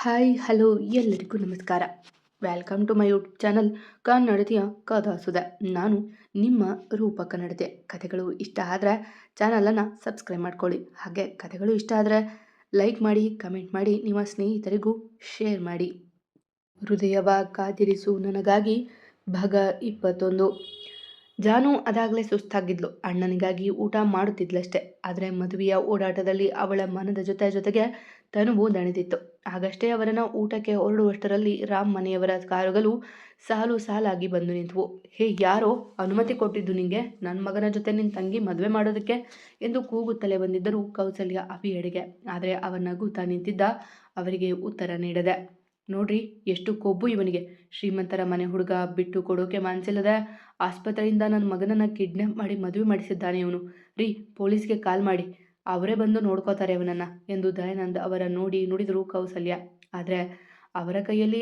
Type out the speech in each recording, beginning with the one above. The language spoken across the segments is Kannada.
ಹಾಯ್ ಹಲೋ ಎಲ್ಲರಿಗೂ ನಮಸ್ಕಾರ. Welcome to my YouTube channel ಕನ್ನಡತಿಯ ಕಥಾಸುಧೆ. ನಾನು ನಿಮ್ಮ ರೂಪ ಕನ್ನಡತೆ. ಕಥೆಗಳು ಇಷ್ಟ ಆದರೆ ಚಾನಲನ್ನು ಸಬ್ಸ್ಕ್ರೈಬ್ ಮಾಡ್ಕೊಳ್ಳಿ. ಹಾಗೆ ಕಥೆಗಳು ಇಷ್ಟ ಆದರೆ ಲೈಕ್ ಮಾಡಿ, ಕಮೆಂಟ್ ಮಾಡಿ, ನಿಮ್ಮ ಸ್ನೇಹಿತರಿಗೂ ಶೇರ್ ಮಾಡಿ. ಹೃದಯವ ಕಾದಿರಿಸು ನನಗಾಗಿ ಭಾಗ 21. ಜಾನು ಅದಾಗಲೇ ಸುಸ್ತಾಗಿದ್ಲು. ಅಣ್ಣನಿಗಾಗಿ ಊಟ ಮಾಡುತ್ತಿದ್ಲಷ್ಟೆ. ಆದರೆ ಮದುವೆಯ ಓಡಾಟದಲ್ಲಿ ಅವಳ ಮನದ ಜೊತೆಗೆ ತನುವು ದಣಿದಿತ್ತು. ಆಗಷ್ಟೇ ಅವರನ್ನು ಊಟಕ್ಕೆ ಹೊರಡುವಷ್ಟರಲ್ಲಿ ರಾಮ್ ಮನೆಯವರ ಕಾರುಗಳು ಸಾಲು ಸಾಲಾಗಿ ಬಂದು ನಿಂತವು. ಹೇ, ಯಾರೋ ಅನುಮತಿ ಕೊಟ್ಟಿದ್ದು ನಿಂಗೆ ನನ್ನ ಮಗನ ಜೊತೆ ನಿನ್ನ ತಂಗಿ ಮದುವೆ ಮಾಡೋದಕ್ಕೆ ಎಂದು ಕೂಗುತ್ತಲೇ ಬಂದಿದ್ದರು ಕೌಸಲ್ಯ ಅಭಿಯೆಡೆಗೆ. ಆದರೆ ಅವನ ನಗುತ್ತಾ ನಿಂತಿದ್ದ ಅವರಿಗೆ ಉತ್ತರ ನೀಡದೆ. ನೋಡ್ರಿ, ಎಷ್ಟು ಕೊಬ್ಬು ಇವನಿಗೆ. ಶ್ರೀಮಂತರ ಮನೆ ಹುಡುಗ ಬಿಟ್ಟು ಕೊಡೋಕೆ ಮನಸ್ಸಿಲ್ಲದೆ ಆಸ್ಪತ್ರೆಯಿಂದ ನನ್ನ ಮಗನನ್ನು ಕಿಡ್ನಾಪ್ ಮಾಡಿ ಮದುವೆ ಮಾಡಿಸಿದ್ದಾನೆ ಇವನು. ರೀ, ಪೊಲೀಸ್ಗೆ ಕಾಲ್ ಮಾಡಿ, ಅವರೇ ಬಂದು ನೋಡ್ಕೋತಾರೆ ಅವನನ್ನು ಎಂದು ದಯಾನಂದ್ ಅವರ ನೋಡಿ ನುಡಿದರು ಕೌಸಲ್ಯ. ಆದರೆ ಅವರ ಕೈಯಲ್ಲಿ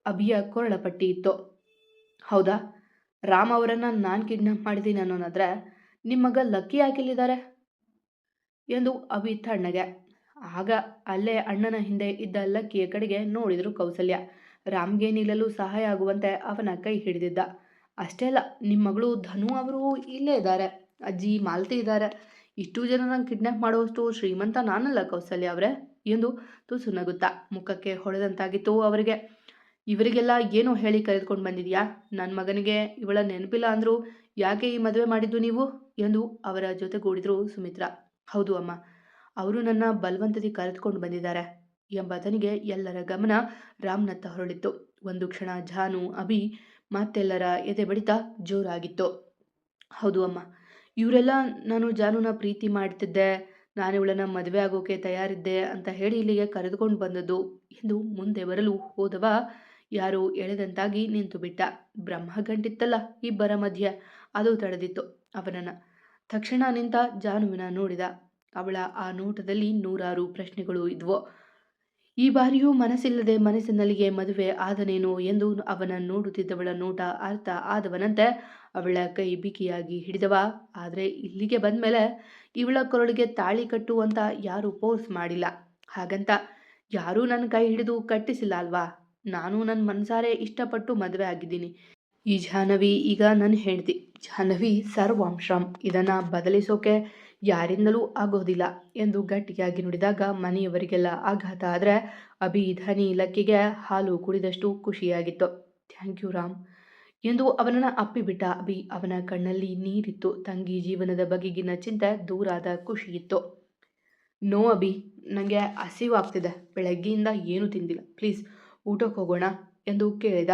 ಅಭಿಯ ಕೊರಳ ಪಟ್ಟಿ ಇತ್ತು. ಹೌದಾ, ರಾಮ್ ಅವರನ್ನು ನಾನು ಕಿಡ್ನಾಪ್ ಮಾಡಿದ್ದೀನಿ ಅನ್ನೋನಾದ್ರೆ ನಿಮ್ಮ ಮಗ ಲಕ್ಕಿ ಯಾಕಿಲ್ಲಿದ್ದಾರೆ ಎಂದು ಅಭಿ ತಣ್ಣಗೆ. ಆಗ ಅಲ್ಲೇ ಅಣ್ಣನ ಹಿಂದೆ ಇದ್ದ ಲಕ್ಕಿಯ ಕಡೆಗೆ ನೋಡಿದರು ಕೌಸಲ್ಯ. ರಾಮ್ಗೆ ನಿಲ್ಲಲು ಸಹಾಯ ಆಗುವಂತೆ ಅವನ ಕೈ ಹಿಡಿದಿದ್ದ. ಅಷ್ಟೇ ಅಲ್ಲ, ನಿಮ್ಮ ಮಗಳು ಧನು ಅವರು ಇಲ್ಲೇ ಇದ್ದಾರೆ, ಅಜ್ಜಿ ಮಾಲತಿ ಇದ್ದಾರೆ. ಇಷ್ಟು ಜನರನ್ನು ಕಿಡ್ನಾಪ್ ಮಾಡುವಷ್ಟು ಶ್ರೀಮಂತ ನಾನಲ್ಲ ಕೌಸಲ್ಯ ಅವರೇ ಎಂದು ತುಸು ನಗುತ್ತಾ ಮುಖಕ್ಕೆ ಹೊಡೆದಂತಾಗಿತ್ತು ಅವರಿಗೆ. ಇವರಿಗೆಲ್ಲ ಏನೋ ಹೇಳಿ ಕರೆದುಕೊಂಡು ಬಂದಿದ್ಯಾ? ನನ್ನ ಮಗನಿಗೆ ಇವಳ ನೆನಪಿಲ್ಲ ಅಂದರೂ ಯಾಕೆ ಈ ಮದುವೆ ಮಾಡಿದ್ದು ನೀವು ಎಂದು ಅವರ ಜೊತೆಗೂಡಿದ್ರು ಸುಮಿತ್ರಾ. ಹೌದು ಅಮ್ಮ, ಅವರು ನನ್ನ ಬಲವಂತದಿ ಕರೆದುಕೊಂಡು ಬಂದಿದ್ದಾರೆ ಎಂಬತನಿಗೆ ಎಲ್ಲರ ಗಮನ ರಾಮ್ನತ್ತ ಹೊರಳಿತ್ತು. ಒಂದು ಕ್ಷಣ ಜಾನು, ಅಭಿ ಮತ್ತೆಲ್ಲರ ಎದೆ ಬಡಿತ ಜೋರಾಗಿತ್ತು. ಹೌದು ಅಮ್ಮ, ಇವರೆಲ್ಲ ನಾನು ಜಾನುನ ಪ್ರೀತಿ ಮಾಡ್ತಿದ್ದೆ, ನಾನು ಇವಳನ್ನ ಮದುವೆ ಆಗೋಕೆ ತಯಾರಿದ್ದೆ ಅಂತ ಹೇಳಿ ಇಲ್ಲಿಗೆ ಕರೆದುಕೊಂಡು ಬಂದದ್ದು ಎಂದು ಮುಂದೆ ಬರಲು ಹೋದವ ಯಾರೋ ಎಳೆದಂತಾಗಿ ನಿಂತು ಬಿಟ್ಟ. ಬ್ರಹ್ಮ ಗಂಟಿತ್ತಲ್ಲ ಇಬ್ಬರ ಮಧ್ಯೆ, ಅದು ತಡೆದಿತ್ತು ಅವನನ್ನು. ತಕ್ಷಣ ನಿಂತ ಜಾನುವಿನ ನೋಡಿದ. ಅವಳ ಆ ನೋಟದಲ್ಲಿ ನೂರಾರು ಪ್ರಶ್ನೆಗಳು ಇದ್ವು. ಈ ಬಾರಿಯೂ ಮನಸ್ಸಿಲ್ಲದೆ ಮನಸ್ಸಿನಲ್ಲಿಗೆ ಮದುವೆ ಆದನೇನೋ ಎಂದು ಅವನ ನೋಡುತ್ತಿದ್ದವಳ ನೋಟ ಅರ್ಥ ಆದವನಂತೆ ಅವಳ ಕೈ ಬಿಗಿಯಾಗಿ ಹಿಡಿದವ. ಆದರೆ ಇಲ್ಲಿಗೆ ಬಂದಮೇಲೆ ಇವಳ ಕೊರಳಿಗೆ ತಾಳಿ ಕಟ್ಟು ಅಂತ ಯಾರೂ ಫೋರ್ಸ್ ಮಾಡಿಲ್ಲ. ಹಾಗಂತ ಯಾರೂ ನನ್ನ ಕೈ ಹಿಡಿದು ಕಟ್ಟಿಸಿಲ್ಲ ಅಲ್ವಾ? ನಾನು ನನ್ನ ಮನಸಾರೆ ಇಷ್ಟಪಟ್ಟು ಮದುವೆ ಆಗಿದ್ದೀನಿ. ಈ ಜಾಹ್ನವಿ ಈಗ ನನ್ನ ಹೆಂಡತಿ. ಜಾಹ್ನವಿ ಸರ್ವಾಂಶಂ. ಇದನ್ನು ಬದಲಿಸೋಕೆ ಯಾರಿಂದಲೂ ಆಗೋದಿಲ್ಲ ಎಂದು ಗಟ್ಟಿಯಾಗಿ ನುಡಿದಾಗ ಮನೆಯವರಿಗೆಲ್ಲ ಆಘಾತ. ಆದರೆ ಅಭಿ ಧನಿ ಲಕ್ಕಿಗೆ ಹಾಲು ಕುಡಿದಷ್ಟು ಖುಷಿಯಾಗಿತ್ತು. ಥ್ಯಾಂಕ್ ಯು ರಾಮ್ ಎಂದು ಅವನನ್ನು ಅಪ್ಪಿಬಿಟ್ಟ ಅಭಿ. ಅವನ ಕಣ್ಣಲ್ಲಿ ನೀರಿತ್ತು. ತಂಗಿ ಜೀವನದ ಬಗೆಗಿನ ಚಿಂತೆ ದೂರಾದ ಖುಷಿಯಿತ್ತು. ನೋ ಅಭಿ, ನನಗೆ ಹಸಿವಾಗ್ತಿದೆ. ಬೆಳಗ್ಗೆಯಿಂದ ಏನೂ ತಿಂದಿಲ್ಲ. ಪ್ಲೀಸ್ ಊಟಕ್ಕೆ ಹೋಗೋಣ ಎಂದು ಕೇಳಿದ.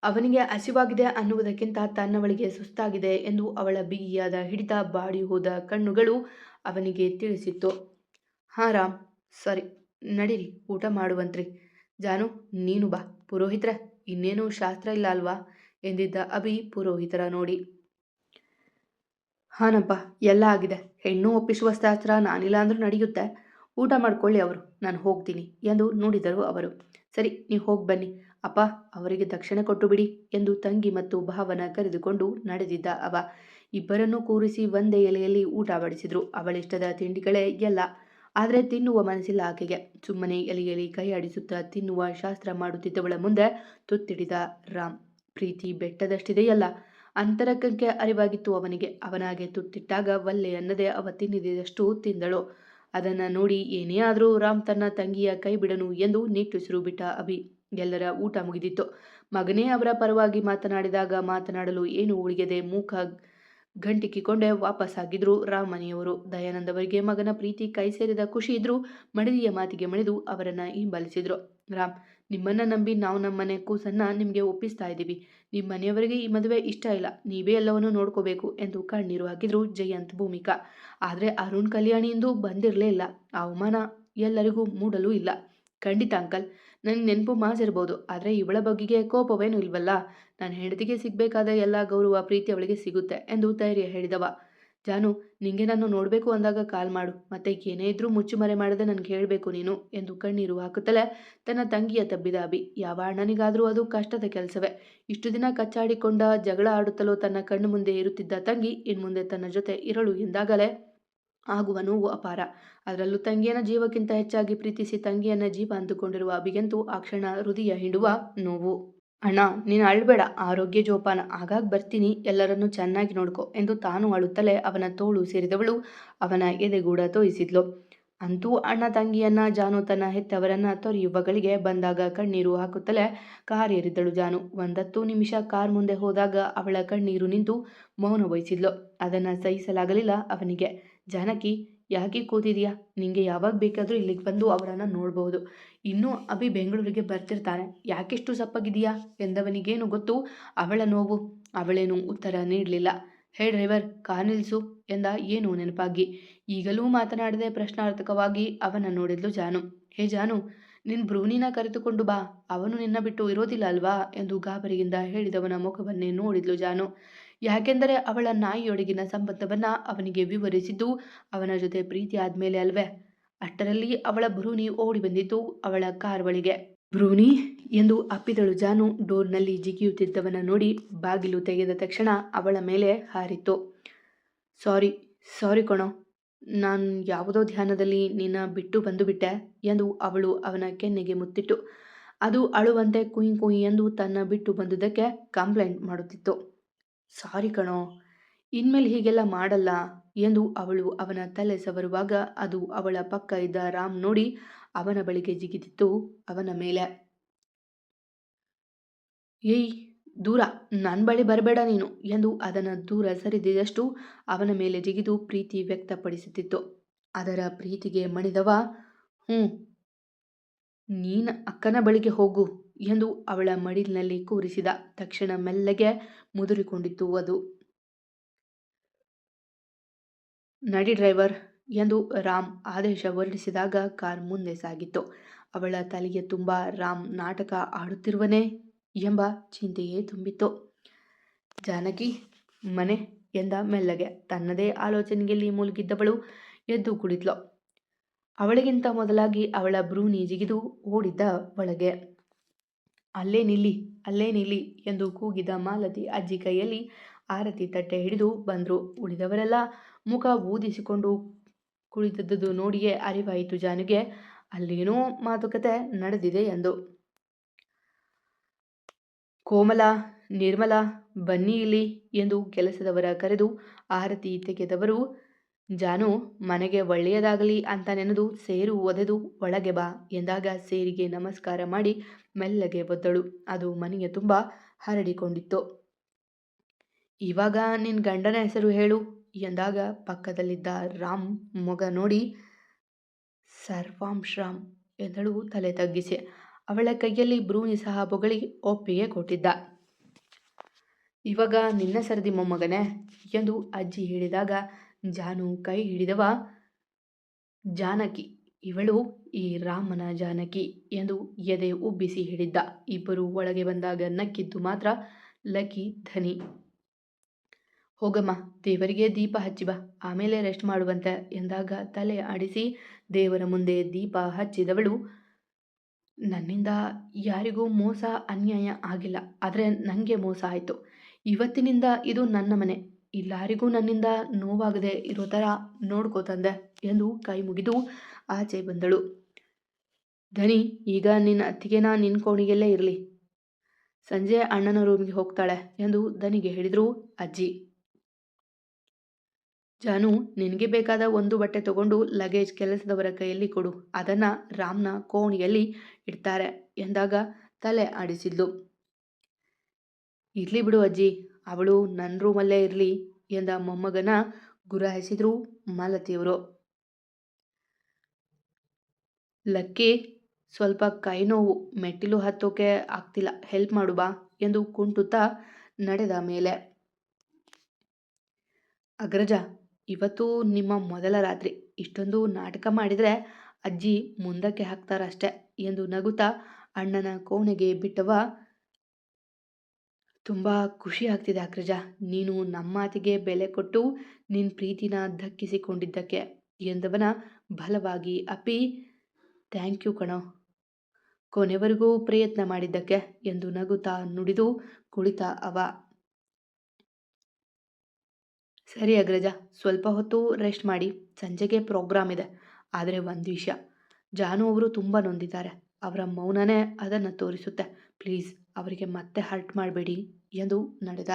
ಅವನಿಗೆ ಹಸಿವಾಗಿದೆ ಅನ್ನುವುದಕ್ಕಿಂತ ತನ್ನವಳಿಗೆ ಸುಸ್ತಾಗಿದೆ ಎಂದು ಅವಳ ಬಿಗಿಯಾದ ಹಿಡಿತ, ಬಾಡಿ ಹೋದ ಕಣ್ಣುಗಳು ಅವನಿಗೆ ತಿಳಿಸಿತ್ತು. ಹಾಂ ರಾಮ್, ಸರಿ ನಡೀರಿ, ಊಟ ಮಾಡುವಂತ್ರಿ. ಜಾನು, ನೀನು ಬಾ. ಪುರೋಹಿತ್ರೆ, ಇನ್ನೇನು ಶಾಸ್ತ್ರ ಇಲ್ಲ ಅಲ್ವಾ ಎಂದಿದ್ದ ಅಭಿ ಪುರೋಹಿತರ ನೋಡಿ. ಹಾನಪ್ಪ, ಎಲ್ಲ ಆಗಿದೆ. ಹೆಣ್ಣು ಒಪ್ಪಿಸುವ ಶಾಸ್ತ್ರ ನಾನಿಲ್ಲ ಅಂದ್ರೂ ನಡೆಯುತ್ತೆ. ಊಟ ಮಾಡ್ಕೊಳ್ಳಿ ಅವರು, ನಾನು ಹೋಗ್ತೀನಿ ಎಂದು ನುಡಿದರು ಅವರು. ಸರಿ, ನೀವು ಹೋಗಿ ಬನ್ನಿ. ಅಪ್ಪ, ಅವರಿಗೆ ದಕ್ಷಿಣೆ ಕೊಟ್ಟು ಬಿಡಿ ಎಂದು ತಂಗಿ ಮತ್ತು ಭಾವನ ಕರೆದುಕೊಂಡು ನಡೆದಿದ್ದ ಅವ. ಇಬ್ಬರನ್ನೂ ಕೂರಿಸಿ ಒಂದೇ ಎಲೆಯಲ್ಲಿ ಊಟ ಬಡಿಸಿದ್ರು. ಅವಳಿಷ್ಟದ ತಿಂಡಿಗಳೇ ಎಲ್ಲ. ಆದರೆ ತಿನ್ನುವ ಮನಸ್ಸಿಲ್ಲ ಆಕೆಗೆ. ಸುಮ್ಮನೆ ಎಲೆಯಲ್ಲಿ ಕೈ ಆಡಿಸುತ್ತಾ ತಿನ್ನುವ ಶಾಸ್ತ್ರ ಮಾಡುತ್ತಿದ್ದವಳ ಮುಂದೆ ತುತ್ತಿಡಿದ ರಾಮ್. ಪ್ರೀತಿ ಬೆಟ್ಟದಷ್ಟಿದೆಯಲ್ಲ, ಅಂತರಕ್ಕೆ ಅರಿವಾಗಿತ್ತು ಅವನಿಗೆ. ಅವನಾಗೆ ತುತ್ತಿಟ್ಟಾಗ ವಲ್ಲೆ ಅನ್ನದೆ ಅವ ತಿನ್ನಿದಷ್ಟು ತಿಂದಳು. ಅದನ್ನು ನೋಡಿ ಏನೇ ಆದರೂ ರಾಮ್ ತನ್ನ ತಂಗಿಯ ಕೈ ಬಿಡನು ಎಂದು ನಿಟ್ಟುಸಿರು ಬಿಟ್ಟ ಅಭಿ. ಎಲ್ಲರ ಊಟ ಮುಗಿದಿತ್ತು. ಮಗನೇ ಅವರ ಪರವಾಗಿ ಮಾತನಾಡಿದಾಗ ಮಾತನಾಡಲು ಏನು ಉಳಿಯದೆ ಮೂಕ ಗಂಟಿಕ್ಕಿಕೊಂಡೇ ವಾಪಸ್ಸಾಗಿದ್ರು ರಾಮ್ ಮನೆಯವರು. ದಯಾನಂದ್ ಅವರಿಗೆ ಮಗನ ಪ್ರೀತಿ ಕೈ ಸೇರಿದ ಖುಷಿ ಇದ್ರೂ ಮಡದಿಯ ಮಾತಿಗೆ ಮಣಿದು ಅವರನ್ನು ಹಿಂಬಾಲಿಸಿದ್ರು. ರಾಮ್, ನಿಮ್ಮನ್ನು ನಂಬಿ ನಾವು ನಮ್ಮನೆ ಕೂಸನ್ನ ನಿಮಗೆ ಒಪ್ಪಿಸ್ತಾ ಇದ್ದೀವಿ. ನಿಮ್ಮ ಮನೆಯವರಿಗೆ ಈ ಮದುವೆ ಇಷ್ಟ ಇಲ್ಲ, ನೀವೇ ಎಲ್ಲವನ್ನೂ ನೋಡ್ಕೋಬೇಕು ಎಂದು ಕಣ್ಣೀರು ಹಾಕಿದ್ರು ಜಯಂತ್, ಭೂಮಿಕಾ. ಆದರೆ ಅರುಣ್ ಕಲ್ಯಾಣಿಯಿಂದ ಬಂದಿರಲೇ ಇಲ್ಲ. ಆ ಅವಮಾನ ಎಲ್ಲರಿಗೂ ಮೂಡಲೂ ಇಲ್ಲ. ಖಂಡಿತ ಅಂಕಲ್, ನನಗೆ ನೆನಪು ಮಾಸಿರ್ಬೋದು, ಆದರೆ ಇವಳ ಬಗೆಗೆ ಕೋಪವೇನೂ ಇಲ್ವಲ್ಲ. ನನ್ನ ಹೆಂಡತಿಗೆ ಸಿಗಬೇಕಾದ ಎಲ್ಲ ಗೌರವ ಪ್ರೀತಿ ಅವಳಿಗೆ ಸಿಗುತ್ತೆ ಎಂದು ಧೈರ್ಯ ಹೇಳಿದವ. ಜಾನು, ನಿಂಗೆ ನಾನು ನೋಡಬೇಕು ಅಂದಾಗ ಕಾಲ್ ಮಾಡು. ಮತ್ತೆ ಏನೇ ಇದ್ರೂ ಮುಚ್ಚುಮರೆ ಮಾಡದೆ ನನಗೆ ಹೇಳಬೇಕು ನೀನು ಎಂದು ಕಣ್ಣೀರು ಹಾಕುತ್ತಲೇ ತನ್ನ ತಂಗಿಯ ತಬ್ಬಿದ ಅಭಿ. ಯಾವ ಅಣ್ಣನಿಗಾದರೂ ಅದು ಕಷ್ಟದ ಕೆಲಸವೇ. ಇಷ್ಟು ದಿನ ಕಚ್ಚಾಡಿಕೊಂಡ, ಜಗಳ ಆಡುತ್ತಲೋ ತನ್ನ ಕಣ್ಣು ಮುಂದೆ ಇರುತ್ತಿದ್ದ ತಂಗಿ ಇನ್ಮುಂದೆ ತನ್ನ ಜೊತೆ ಇರಳು ಎಂದಾಗಲೇ ಆಗುವ ನೋವು ಅಪಾರ. ಅದರಲ್ಲೂ ತಂಗಿಯನ್ನ ಜೀವಕ್ಕಿಂತ ಹೆಚ್ಚಾಗಿ ಪ್ರೀತಿಸಿ ತಂಗಿಯನ್ನ ಜೀವ ಅಂದುಕೊಂಡಿರುವ ಅಭಿಗಂತೂ ಆ ಕ್ಷಣ ಹೃದಯ ಹಿಂಡುವ ನೋವು. ಅಣ್ಣ, ನೀನು ಅಳ್ಬೇಡ, ಆರೋಗ್ಯ ಜೋಪಾನ, ಆಗಾಗ ಬರ್ತೀನಿ, ಎಲ್ಲರನ್ನೂ ಚೆನ್ನಾಗಿ ನೋಡ್ಕೊ ಎಂದು ತಾನು ಅಳುತ್ತಲೇ ಅವನ ತೋಳು ಸೇರಿದವಳು ಅವನ ಎದೆಗೂಡ ತೋಯಿಸಿದ್ಲು. ಅಂತೂ ಅಣ್ಣ ತಂಗಿಯನ್ನ ಜಾನು ತನ್ನ ಹೆತ್ತವರನ್ನ ತೊರೆಯುವಗಳಿಗೆ ಬಂದಾಗ ಕಣ್ಣೀರು ಹಾಕುತ್ತಲೇ ಕಾರ್ ಏರಿದ್ದಳು ಜಾನು. 10 ನಿಮಿಷ ಕಾರ್ ಮುಂದೆ ಹೋದಾಗ ಅವಳ ಕಣ್ಣೀರು ನಿಂತು ಮೌನ ವಹಿಸಿದ್ಲು. ಅದನ್ನ ಸಹಿಸಲಾಗಲಿಲ್ಲ ಅವನಿಗೆ. ಜಾನಕಿ, ಯಾಕೆ ಕೂತಿದೀಯಾ? ನಿಂಗೆ ಯಾವಾಗ ಬೇಕಾದರೂ ಇಲ್ಲಿಗೆ ಬಂದು ಅವರನ್ನ ನೋಡಬಹುದು. ಇನ್ನೂ ಅಭಿ ಬೆಂಗಳೂರಿಗೆ ಬರ್ತಿರ್ತಾನೆ, ಯಾಕೆಷ್ಟು ಸಪ್ಪಗಿದೀಯಾ ಎಂದವನಿಗೇನು ಗೊತ್ತು ಅವಳ ನೋವು. ಅವಳೇನು ಉತ್ತರ ನೀಡಲಿಲ್ಲ. ಹೇ ಡ್ರೈವರ್, ಕಾರ್ ನಿಲ್ಲಿಸು ಎಂದ ಏನೋ ನೆನಪಾಗಿ. ಈಗಲೂ ಮಾತನಾಡದೆ ಪ್ರಶ್ನಾರ್ಥಕವಾಗಿ ಅವನ ನೋಡಿದ್ಲು ಜಾನು. ಹೇ ಜಾನು, ನಿನ್ ಬ್ರೂನಿನ ಕರೆದುಕೊಂಡು ಬಾ, ಅವನು ನಿನ್ನ ಬಿಟ್ಟು ಇರೋದಿಲ್ಲ ಅಲ್ವಾ ಎಂದು ಗಾಬರಿಯಿಂದ ಹೇಳಿದವನ ಮುಖವನ್ನೇ ನೋಡಿದ್ಲು ಜಾನು. ಯಾಕೆಂದರೆ ಅವಳ ನಾಯಿಯೊಳಗಿನ ಸಂಬಂಧವನ್ನ ಅವನಿಗೆ ವಿವರಿಸಿದ್ದು ಅವನ ಜೊತೆ ಪ್ರೀತಿ ಆದ್ಮೇಲೆ ಅಲ್ವೇ. ಅಷ್ಟರಲ್ಲಿ ಅವಳ ಬ್ರೂನಿ ಓಡಿ ಬಂದಿತ್ತು ಅವಳ ಕಾರ್ ಬಳಿಗೆ. ಬ್ರೂನಿ ಎಂದು ಅಪ್ಪಿದಳು ಜಾನು. ಡೋರ್ನಲ್ಲಿ ಜಿಗಿಯುತ್ತಿದ್ದವನ ನೋಡಿ ಬಾಗಿಲು ತೆಗೆದ ತಕ್ಷಣ ಅವಳ ಮೇಲೆ ಹಾರಿತ್ತು. ಸಾರಿ ಸಾರಿ ಕಣೋ, ನಾನು ಯಾವುದೋ ಧ್ಯಾನದಲ್ಲಿ ನಿನ್ನ ಬಿಟ್ಟು ಬಂದುಬಿಟ್ಟೆ ಎಂದು ಅವಳು ಅವನ ಕೆನ್ನೆಗೆ ಮುತ್ತಿಟ್ಟು ಅದು ಅಳುವಂತೆ ಕುಯ್ ಕುಯ್ ಎಂದು ತನ್ನ ಬಿಟ್ಟು ಬಂದುದಕ್ಕೆ ಕಂಪ್ಲೇಂಟ್ ಮಾಡುತ್ತಿತ್ತು. ಸಾರಿ ಕಣೋ, ಇನ್ಮೇಲೆ ಹೀಗೆಲ್ಲ ಮಾಡಲ್ಲ ಎಂದು ಅವಳು ಅವನ ತಲೆ ಸವರುವಾಗ ಅದು ಅವಳ ಪಕ್ಕ ಇದ್ದ ರಾಮ್ ನೋಡಿ ಅವನ ಬಳಿಗೆ ಜಿಗಿದಿತ್ತು ಅವನ ಮೇಲೆ. ಏಯ್ ದೂರ, ನನ್ನ ಬಳಿ ಬರಬೇಡ ನೀನು ಎಂದು ಅದನ್ನು ದೂರ ಸರಿದಿದಷ್ಟು ಅವನ ಮೇಲೆ ಜಿಗಿದು ಪ್ರೀತಿ ವ್ಯಕ್ತಪಡಿಸುತ್ತಿತ್ತು. ಅದರ ಪ್ರೀತಿಗೆ ಮಣಿದವ, ನೀನ ಅಕ್ಕನ ಬಳಿಗೆ ಹೋಗು ಎಂದು ಅವಳ ಮಡಿಲಿನಲ್ಲಿ ಕೂರಿಸಿದ ತಕ್ಷಣ ಮೆಲ್ಲಗೆ ಮುದುರಿಕೊಂಡಿತ್ತು ಅದು. ನಡಿ ಡ್ರೈವರ್ ಎಂದು ರಾಮ್ ಆದೇಶ ಹೊರಡಿಸಿದಾಗ ಕಾರ್ ಮುಂದೆ ಸಾಗಿತ್ತು. ಅವಳ ತಲೆಗೆ ತುಂಬ ರಾಮ್ ನಾಟಕ ಆಡುತ್ತಿರುವನೇ ಎಂಬ ಚಿಂತೆಯೇ ತುಂಬಿತ್ತು. ಜಾನಕಿ, ಮನೆ ಎಂದ ಮೆಲ್ಲಗೆ. ತನ್ನದೇ ಆಲೋಚನೆಯಲ್ಲಿ ಮುಳುಗಿದ್ದವಳು ಎದ್ದು ಕುಳಿತ್ಲು. ಅವಳಿಗಿಂತ ಮೊದಲಾಗಿ ಅವಳ ಬ್ರೂನಿ ಜಿಗಿದು ಓಡಿದ್ದ ಒಳಗೆ. ಅಲ್ಲೇ ನಿಲ್ಲಿ, ಅಲ್ಲೇ ನಿಲ್ಲಿ ಎಂದು ಕೂಗಿದ ಮಾಲತಿ ಅಜ್ಜಿ ಕೈಯಲ್ಲಿ ಆರತಿ ತಟ್ಟೆ ಹಿಡಿದು ಬಂದ್ರು. ಉಳಿದವರೆಲ್ಲ ಮುಖ ಊದಿಸಿಕೊಂಡು ಕುಳಿತದ್ದು ನೋಡಿಯೇ ಅರಿವಾಯಿತು ಜಾನುಗೆ ಅಲ್ಲೇನೋ ಮಾತುಕತೆ ನಡೆದಿದೆ ಎಂದು. ಕೋಮಲ, ನಿರ್ಮಲ, ಬನ್ನಿ ಇಲ್ಲಿ ಎಂದು ಕೆಲಸದವರ ಕರೆದು ಆರತಿ ತೆಗೆದವರು, ಜಾನು, ಮನೆಗೆ ಒಳ್ಳೆಯದಾಗಲಿ ಅಂತ ನೆನೆದು ಸೇರು ಒದೆದು ಒಳಗೆ ಬಾ ಎಂದಾಗ ಸೇರಿಗೆ ನಮಸ್ಕಾರ ಮಾಡಿ ಮೆಲ್ಲಗೆ ಒದ್ದಳು. ಅದು ಮನೆಯ ತುಂಬ ಹರಡಿಕೊಂಡಿತ್ತು. ಇವಾಗ ನಿನ್ನ ಗಂಡನ ಹೆಸರು ಹೇಳು ಎಂದಾಗ ಪಕ್ಕದಲ್ಲಿದ್ದ ರಾಮ್ ಮೊಗ ನೋಡಿ ಸರ್ವಾಂಶ್ರಾಮ್ ಎಂದಳು ತಲೆ ತಗ್ಗಿಸಿ. ಅವಳ ಕೈಯಲ್ಲಿ ಬ್ರೂನಿ ಸಹ ಬೊಗಳಿ ಒಪ್ಪಿಗೆ ಕೊಟ್ಟಿದ್ದ. ಇವಾಗ ನಿನ್ನ ಸರದಿ ಮೊಮ್ಮಗನೇ ಎಂದು ಅಜ್ಜಿ ಹೇಳಿದಾಗ ಜಾನು ಕೈ ಹಿಡಿದವ, ಜಾನಕಿ, ಇವಳು ಈ ರಾಮನ ಜಾನಕಿ ಎಂದು ಎದೆ ಉಬ್ಬಿಸಿ ಹಿಡಿದ್ದ. ಇಬ್ಬರು ಒಳಗೆ ಬಂದಾಗ ನಕ್ಕಿದ್ದು ಮಾತ್ರ ಲಕ್ಕಿ ಧನಿ. ಹೋಗಮ್ಮ, ದೇವರಿಗೆ ದೀಪ ಹಚ್ಚಿ ಬಾ, ಆಮೇಲೆ ರೆಸ್ಟ್ ಮಾಡುವಂತೆ ಎಂದಾಗ ತಲೆ ಆಡಿಸಿ ದೇವರ ಮುಂದೆ ದೀಪ ಹಚ್ಚಿದವಳು, ನನ್ನಿಂದ ಯಾರಿಗೂ ಮೋಸ ಅನ್ಯಾಯ ಆಗಿಲ್ಲ, ಆದರೆ ನನಗೆ ಮೋಸ ಆಯಿತು. ಇವತ್ತಿನಿಂದ ಇದು ನನ್ನ ಮನೆ, ಇಲ್ಲಾರಿಗೂ ನನ್ನಿಂದ ನೋವಾಗದೆ ಇರೋ ಥರ ನೋಡ್ಕೋತಂದೆ ಎಂದು ಕೈ ಮುಗಿದು ಆಚೆ ಬಂದಳು. ಧನಿ, ಈಗ ನಿನ್ನ ಅತ್ತಿಗೆನ ನಿನ್ನ ಕೋಣಿಗೆಲ್ಲೇ ಇರಲಿ, ಸಂಜೆ ಅಣ್ಣನ ರೂಮ್ಗೆ ಹೋಗ್ತಾಳೆ ಎಂದು ಧನಿಗೆ ಹೇಳಿದರು ಅಜ್ಜಿ. ಜಾನು, ನಿನಗೆ ಬೇಕಾದ ಒಂದು ಬಟ್ಟೆ ತಗೊಂಡು ಲಗೇಜ್ ಕೆಲಸದವರ ಕೈಯಲ್ಲಿ ಕೊಡು, ಅದನ್ನು ರಾಮ್ನ ಕೋಣಿಯಲ್ಲಿ ಇಡ್ತಾರೆ ಎಂದಾಗ ತಲೆ ಆಡಿಸಿದ್ಲು. ಇರಲಿ ಬಿಡು ಅಜ್ಜಿ, ಅವಳು ನನ್ನ ರೂಮಲ್ಲೇ ಇರಲಿ ಎಂದ ಮೊಮ್ಮಗನ ಗುರಾಯಿಸಿದ್ರು ಮಾಲತಿಯವರು. ಲಕ್ಕಿ, ಸ್ವಲ್ಪ ಕೈ ನೋವು, ಮೆಟ್ಟಿಲು ಹತ್ತೋಕೆ ಆಗ್ತಿಲ್ಲ, ಹೆಲ್ಪ್ ಮಾಡು ಬಾ ಎಂದು ಕುಂಟುತ್ತಾ ನಡೆದ ಮೇಲೆ. ಅಗ್ರಜ, ಇವತ್ತು ನಿಮ್ಮ ಮೊದಲ ರಾತ್ರಿ, ಇಷ್ಟೊಂದು ನಾಟಕ ಮಾಡಿದರೆ ಅಜ್ಜಿ ಮುಂದಕ್ಕೆ ಹಾಕ್ತಾರಷ್ಟೆ ಎಂದು ನಗುತ್ತಾ ಅಣ್ಣನ ಕೋಣೆಗೆ ಬಿಟ್ಟವ, ತುಂಬ ಖುಷಿ ಆಗ್ತಿದೆ ಅಗ್ರಜ, ನೀನು ನಮ್ಮ ಮಾತಿಗೆ ಬೆಲೆ ಕೊಟ್ಟು ನಿನ್ನ ಪ್ರೀತಿನ ದಕ್ಕಿಸಿಕೊಂಡಿದ್ದಕ್ಕೆ ಎಂದವನ ಬಲವಾಗಿ ಅಪ್ಪಿ, ಥ್ಯಾಂಕ್ ಯು ಕಣೋ, ಕೊನೆವರೆಗೂ ಪ್ರಯತ್ನ ಮಾಡಿದ್ದಕ್ಕೆ ಎಂದು ನಗುತ್ತಾ ನುಡಿದು ಕುಳಿತ ಅವ. ಸರಿ ಅಗ್ರಜ, ಸ್ವಲ್ಪ ಹೊತ್ತು ರೆಸ್ಟ್ ಮಾಡಿ. ಸಂಜೆಗೆ ಪ್ರೋಗ್ರಾಮ್ ಇದೆ. ಆದರೆ ಒಂದು ವಿಷಯ, ಜಾನು ಅವರು ತುಂಬ ನೊಂದಿದ್ದಾರೆ. ಅವರ ಮೌನನೇ ಅದನ್ನು ತೋರಿಸುತ್ತೆ. ಪ್ಲೀಸ್ ಅವರಿಗೆ ಮತ್ತೆ ಹರ್ಟ್ ಮಾಡಬೇಡಿ ಎಂದು ನಡೆದ.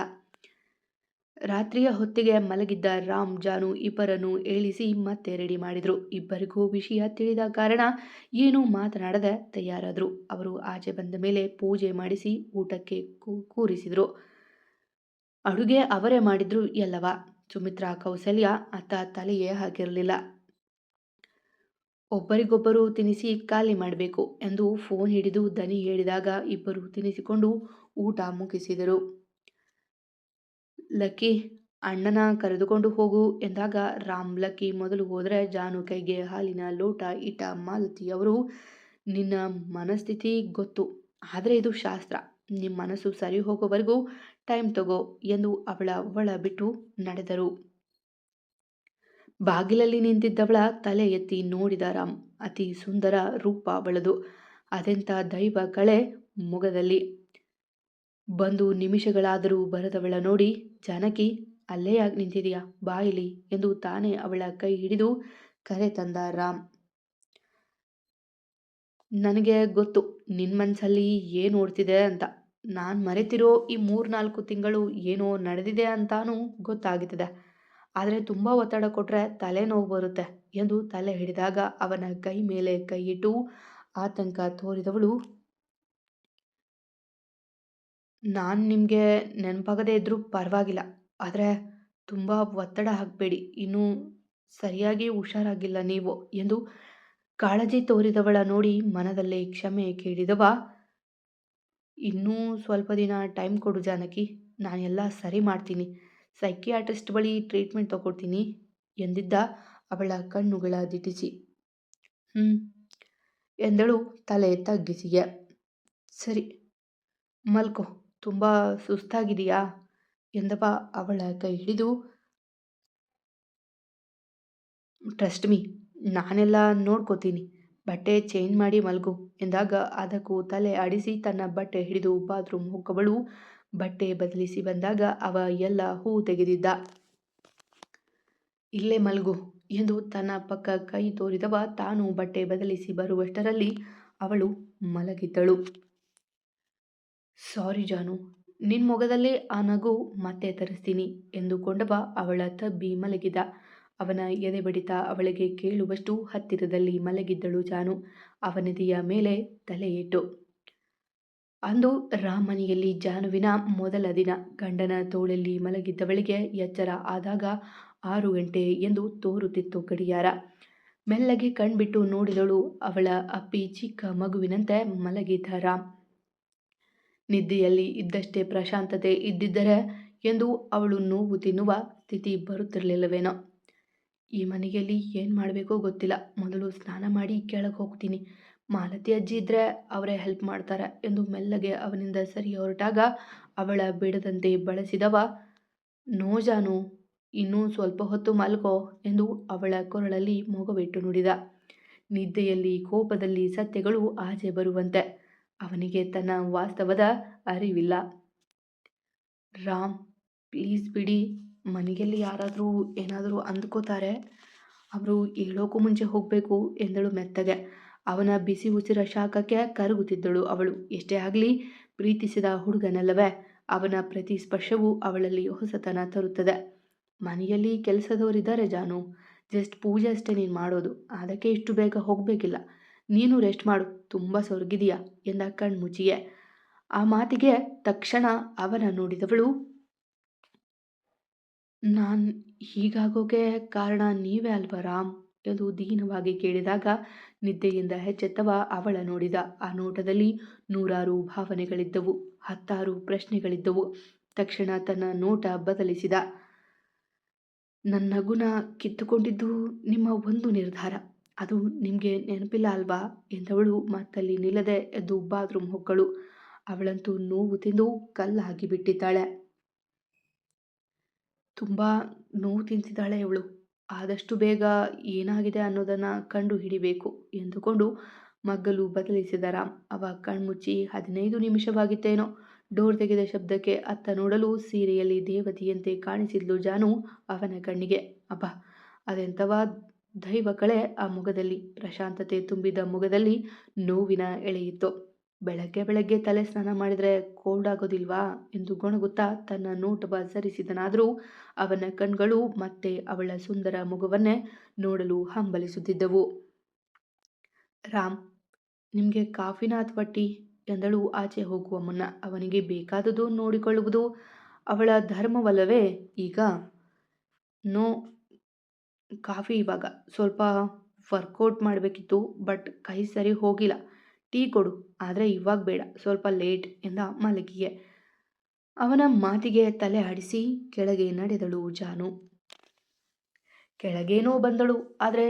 ರಾತ್ರಿಯ ಹೊತ್ತಿಗೆ ಮಲಗಿದ್ದ ರಾಮ್ ಜಾನು ಇಬ್ಬರನ್ನು ಏಳಿಸಿ ಮತ್ತೆ ರೆಡಿ ಮಾಡಿದ್ರು. ಇಬ್ಬರಿಗೂ ವಿಷಯ ತಿಳಿದ ಕಾರಣ ಏನೂ ಮಾತನಾಡದೆ ತಯಾರಾದ್ರು. ಅವರು ಆಚೆ ಬಂದ ಮೇಲೆ ಪೂಜೆ ಮಾಡಿಸಿ ಊಟಕ್ಕೆ ಕೂರಿಸಿದ್ರು. ಅಡುಗೆ ಅವರೇ ಮಾಡಿದ್ರು ಎಲ್ಲವ. ಸುಮಿತ್ರಾ ಕೌಸಲ್ಯ ಅತ್ತ ತಲೆಯೇ ಹಾಕಿರಲಿಲ್ಲ. ಒಬ್ಬರಿಗೊಬ್ಬರು ತಿನಿಸಿ ಖಾಲಿ ಮಾಡಬೇಕು ಎಂದು ಫೋನ್ ಹಿಡಿದು ದನಿ ಹೇಳಿದಾಗ ಇಬ್ಬರು ತಿನಿಸಿಕೊಂಡು ಊಟ ಮುಗಿಸಿದರು. ಲಕ್ಕಿ, ಅಣ್ಣನ ಕರೆದುಕೊಂಡು ಹೋಗು ಎಂದಾಗ ರಾಮ್ ಲಕ್ಕಿ ಮೊದಲು ಹೋದರೆ ಜಾನು ಕೈಗೆ ಹಾಲಿನ ಲೋಟ ಇಟ್ಟ ಮಾಲತಿ ಅವರು, ನಿನ್ನ ಮನಸ್ಥಿತಿ ಗೊತ್ತು, ಆದರೆ ಇದು ಶಾಸ್ತ್ರ. ನಿಮ್ಮ ಮನಸ್ಸು ಸರಿ ಹೋಗೋವರೆಗೂ ಟೈಮ್ ತಗೋ ಎಂದು ಅವಳ ಒಳ ಬಿಟ್ಟು ನಡೆದರು. ಬಾಗಿಲಲ್ಲಿ ನಿಂತಿದ್ದವಳ ತಲೆ ಎತ್ತಿ ನೋಡಿದ ರಾಮ್. ಅತಿ ಸುಂದರ ರೂಪ ಅವಳದು. ಅದೆಂಥ ದೈವ ಕಳೆ ಮೊಗದಲ್ಲಿ. ಬಂದು ನಿಮಿಷಗಳಾದರೂ ಬರದವಳ ನೋಡಿ, ಜಾನಕಿ ಅಲ್ಲೇ ಯಾಕೆ ನಿಂತಿದೆಯಾ, ಬಾ ಇಲ್ಲಿ ಎಂದು ತಾನೇ ಅವಳ ಕೈ ಹಿಡಿದು ಕರೆ ತಂದ ರಾಮ್. ನನಗೆ ಗೊತ್ತು ನಿನ್ನ ಮನಸ್ಸಲ್ಲಿ ಏನು ಓಡ್ತಿದೆ ಅಂತ. ನಾನು ಮರೆತಿರೋ ಈ 3-4 ತಿಂಗಳು ಏನೋ ನಡೆದಿದೆ ಅಂತಾನೂ ಗೊತ್ತಾಗುತ್ತದೆ. ಆದರೆ ತುಂಬ ಒತ್ತಡ ಕೊಟ್ಟರೆ ತಲೆನೋವು ಬರುತ್ತೆ ಎಂದು ತಲೆ ಹಿಡಿದಾಗ ಅವನ ಕೈ ಮೇಲೆ ಕೈ ಇಟ್ಟು ಆತಂಕ ತೋರಿದವಳು, ನಾನು ನಿಮಗೆ ನೆನಪಾಗದೇ ಇದ್ರೂ ಪರವಾಗಿಲ್ಲ, ಆದರೆ ತುಂಬ ಒತ್ತಡ ಹಾಕಬೇಡಿ, ಇನ್ನೂ ಸರಿಯಾಗಿ ಹುಷಾರಾಗಿಲ್ಲ ನೀವು ಎಂದು ಕಾಳಜಿ ತೋರಿದವಳ ನೋಡಿ ಮನದಲ್ಲೇ ಕ್ಷಮೆ ಕೇಳಿದವ, ಇನ್ನೂ ಸ್ವಲ್ಪ ದಿನ ಟೈಮ್ ಕೊಡು ಜಾನಕಿ, ನಾನೆಲ್ಲ ಸರಿ ಮಾಡ್ತೀನಿ, ಸೈಕಿಯಾಟ್ರಿಸ್ಟ್ ಬಳಿ ಟ್ರೀಟ್ಮೆಂಟ್ ತಗೊಳ್ತೀನಿ ಎಂದಿದ್ದ ಅವಳ ಕಣ್ಣುಗಳ ದಿಟ್ಟಿಸಿ. ಎಂದಳು ತಲೆ ತಗ್ಗಿಸಿಗೆ. ಸರಿ ಮಲ್ಕೋ, ತುಂಬ ಸುಸ್ತಾಗಿದೆಯಾ ಎಂದವ ಅವಳ ಕೈ ಹಿಡಿದು. ಟ್ರಸ್ಟ್ ಮೀ, ನಾನೆಲ್ಲ ನೋಡ್ಕೋತೀನಿ, ಬಟ್ಟೆ ಚೇಂಜ್ ಮಾಡಿ ಮಲ್ಗು ಎಂದಾಗ ಅದಕ್ಕೂ ತಲೆ ಆಡಿಸಿ ತನ್ನ ಬಟ್ಟೆ ಹಿಡಿದು ಬಾತ್ರೂಮ್ ಹೋಗವಳು. ಬಟ್ಟೆ ಬದಲಿಸಿ ಬಂದಾಗ ಅವ ಎಲ್ಲ ಹೂ ತೆಗೆದಿದ್ದ. ಇಲ್ಲೇ ಮಲ್ಗು ಎಂದು ತನ್ನ ಪಕ್ಕ ಕೈ ತೋರಿದವ ತಾನು ಬಟ್ಟೆ ಬದಲಿಸಿ ಬರುವಷ್ಟರಲ್ಲಿ ಅವಳು ಮಲಗಿದ್ದಳು. ಸಾರಿ ಜಾನು, ನಿನ್ನ ಮೊಗದಲ್ಲೇ ಆ ನಗು ಮತ್ತೆ ತರಿಸ್ತೀನಿ ಎಂದುಕೊಂಡವ ಅವಳ ತಬ್ಬಿ ಮಲಗಿದ. ಅವನ ಎದೆ ಬಡಿತ ಅವಳಿಗೆ ಕೇಳುವಷ್ಟು ಹತ್ತಿರದಲ್ಲಿ ಮಲಗಿದ್ದಳು ಜಾನು, ಅವನೆದೆಯ ಮೇಲೆ ತಲೆ ಇಟ್ಟು. ಅಂದು ರಾಮನಿಯಲ್ಲಿ ಜಾನುವಿನ ಮೊದಲ ದಿನ. ಗಂಡನ ತೋಳಲ್ಲಿ ಮಲಗಿದ್ದವಳಿಗೆ ಎಚ್ಚರ ಆದಾಗ 6 ಗಂಟೆ ಎಂದು ತೋರುತ್ತಿತ್ತು ಗಡಿಯಾರ. ಮೆಲ್ಲಗೆ ಕಣ್ಬಿಟ್ಟು ನೋಡಿದಳು. ಅವಳ ಅಪ್ಪಿ ಚಿಕ್ಕ ಮಗುವಿನಂತೆ ಮಲಗಿದ್ದ ರಾಮ್. ನಿದ್ದೆಯಲ್ಲಿ ಇದ್ದಷ್ಟೇ ಪ್ರಶಾಂತತೆ ಇದ್ದಿದ್ದರೆ ಎಂದು ಅವಳು ನೋವು ತಿನ್ನುವ ಸ್ಥಿತಿ ಬರುತ್ತಿರಲಿಲ್ಲವೇನೋ. ಈ ಮನೆಯಲ್ಲಿ ಏನು ಮಾಡಬೇಕೋ ಗೊತ್ತಿಲ್ಲ, ಮೊದಲು ಸ್ನಾನ ಮಾಡಿ ಕೆಳಗೆ ಹೋಗ್ತೀನಿ, ಮಾಲತಿ ಅಜ್ಜಿ ಇದ್ದರೆ ಅವರೇ ಹೆಲ್ಪ್ ಮಾಡ್ತಾರೆ ಎಂದು ಮೆಲ್ಲಗೆ ಅವನಿಂದ ಸರಿ ಹೊರಟಾಗ ಅವಳ ಬಿಡದಂತೆ ಬಳಸಿದವ, ನೋ ಜಾನು, ಇನ್ನೂ ಸ್ವಲ್ಪ ಹೊತ್ತು ಮಲ್ಕೋ ಎಂದು ಅವಳ ಕೊರಳಲ್ಲಿ ಮೊಗವಿಟ್ಟು ನುಡಿದ. ನಿದ್ದೆಯಲ್ಲಿ ಕೋಪದಲ್ಲಿ ಸತ್ಯಗಳು ಆಚೆ ಬರುವಂತೆ. ಅವನಿಗೆ ತನ್ನ ವಾಸ್ತವದ ಅರಿವಿಲ್ಲ. ರಾಮ್ ಪ್ಲೀಸ್ ಬಿಡಿ, ಮನೆಯಲ್ಲಿ ಯಾರಾದರೂ ಏನಾದರೂ ಅಂದ್ಕೋತಾರೆ, ಅವರು ಹೇಳೋಕ್ಕೂ ಮುಂಚೆ ಹೋಗಬೇಕು ಎಂದಳು ಮೆತ್ತಗೆ. ಅವನ ಬಿಸಿ ಉಸಿರ ಶಾಖಕ್ಕೆ ಕರಗುತ್ತಿದ್ದಳು ಅವಳು. ಎಷ್ಟೇ ಆಗಲಿ ಪ್ರೀತಿಸಿದ ಹುಡುಗನಲ್ಲವೇ, ಅವನ ಪ್ರತಿ ಸ್ಪರ್ಶವೂ ಅವಳಲ್ಲಿ ಹೊಸತನ ತರುತ್ತದೆ. ಮನೆಯಲ್ಲಿ ಕೆಲಸದವರಿದ್ದಾರೆ ಜಾನು, ಜಸ್ಟ್ ಪೂಜೆ ಅಷ್ಟೇ ನೀನು ಮಾಡೋದು, ಅದಕ್ಕೆ ಇಷ್ಟು ಬೇಗ ಹೋಗಬೇಕಿಲ್ಲ, ನೀನು ರೆಸ್ಟ್ ಮಾಡು, ತುಂಬ ಸೊರಗಿದೆಯಾ ಎಂದ ಕಣ್ಮುಚ್ಚಿಯೇ. ಆ ಮಾತಿಗೆ ತಕ್ಷಣ ಅವನ ನೋಡಿದವಳು, ನಾನು ಹೀಗಾಗೋಕೆ ಕಾರಣ ನೀವೇ ಅಲ್ವಾ ರಾಮ್ ಎಂದು ದೀನವಾಗಿ ಕೇಳಿದಾಗ ನಿದ್ದೆಯಿಂದ ಎಚ್ಚೆತ್ತವ ಅವಳ ನೋಡಿದ. ಆ ನೋಟದಲ್ಲಿ 100 ಭಾವನೆಗಳಿದ್ದವು, 10 ಪ್ರಶ್ನೆಗಳಿದ್ದವು. ತಕ್ಷಣ ತನ್ನ ನೋಟ ಬದಲಿಸಿದ. ನನ್ನ ಗುಣ ಕಿತ್ತುಕೊಂಡಿದ್ದು ನಿಮ್ಮ ಒಂದು ನಿರ್ಧಾರ, ಅದು ನಿಮಗೆ ನೆನಪಿಲ್ಲ ಅಲ್ವಾ ಎಂದವಳು ಮತ್ತಲ್ಲಿ ನಿಲ್ಲದೆ ಎದ್ದು ಬಾತ್ರೂಮ್ ಹೊಕ್ಕಳು. ಅವಳಂತೂ ನೋವು ತಿಂದು ಕಲ್ಲಾಗಿ ಬಿಟ್ಟಿದ್ದಾಳೆ. ತುಂಬ ನೋವು ತಿಂತಿದ್ದಾಳೆ ಇವಳು. ಆದಷ್ಟು ಬೇಗ ಏನಾಗಿದೆ ಅನ್ನೋದನ್ನು ಕಂಡು ಹಿಡಿಬೇಕು ಎಂದುಕೊಂಡು ಮಗ್ಗಲು ಬದಲಿಸಿದ ರಾಮ್. ಅವ ಕಣ್ಮುಚ್ಚಿ 15 ನಿಮಿಷವಾಗಿತ್ತೇನೋ ಡೋರ್ ತೆಗೆದ ಶಬ್ದಕ್ಕೆ ಅತ್ತ ನೋಡಲು ಸೀರೆಯಲ್ಲಿ ದೇವತೆಯಂತೆ ಕಾಣಿಸಿದ್ಲು ಜಾನು ಅವನ ಕಣ್ಣಿಗೆ. ಅಬ್ಬ, ಅದೆಂಥವಾ ದೈವ ಕಳೆ ಆ ಮುಖದಲ್ಲಿ! ಪ್ರಶಾಂತತೆ ತುಂಬಿದ ಮುಖದಲ್ಲಿ ನೋವಿನ ಎಳೆಯಿತ್ತು. ಬೆಳಗ್ಗೆ ಬೆಳಗ್ಗೆ ತಲೆ ಸ್ನಾನ ಮಾಡಿದರೆ ಕೋಲ್ಡ್ ಆಗೋದಿಲ್ವಾ ಎಂದು ಗೊಣಗುತ್ತಾ ತನ್ನ ನೋಟವ ಸರಿಸಿದನಾದರೂ ಅವನ ಕಣ್ಗಳು ಮತ್ತೆ ಅವಳ ಸುಂದರ ಮುಖವನ್ನೇ ನೋಡಲು ಹಂಬಲಿಸುತ್ತಿದ್ದವು. ರಾಮ್, ನಿಮಗೆ ಕಾಫಿನ ಅಥವಾ ಟೀ ಎಂದಳು ಆಚೆ ಹೋಗುವ ಮುನ್ನ. ಅವನಿಗೆ ಬೇಕಾದುದು ನೋಡಿಕೊಳ್ಳುವುದು ಅವಳ ಧರ್ಮವಲ್ಲವೇ ಈಗ? ನೋ ಕಾಫಿ ಇವಾಗ. ಸ್ವಲ್ಪ ವರ್ಕೌಟ್ ಮಾಡಬೇಕಿತ್ತು, ಬಟ್ ಕೈ ಸರಿ ಹೋಗಿಲ್ಲ. ಟೀ ಕೊಡು, ಆದರೆ ಇವಾಗ ಬೇಡ, ಸ್ವಲ್ಪ ಲೇಟ್ ಎಂದ ಮಲಗಿಗೆ. ಅವನ ಮಾತಿಗೆ ತಲೆ ಆಡಿಸಿ ಕೆಳಗೆ ನಡೆದಳು ಜಾನು. ಕೆಳಗೇನೋ ಬಂದಳು, ಆದರೆ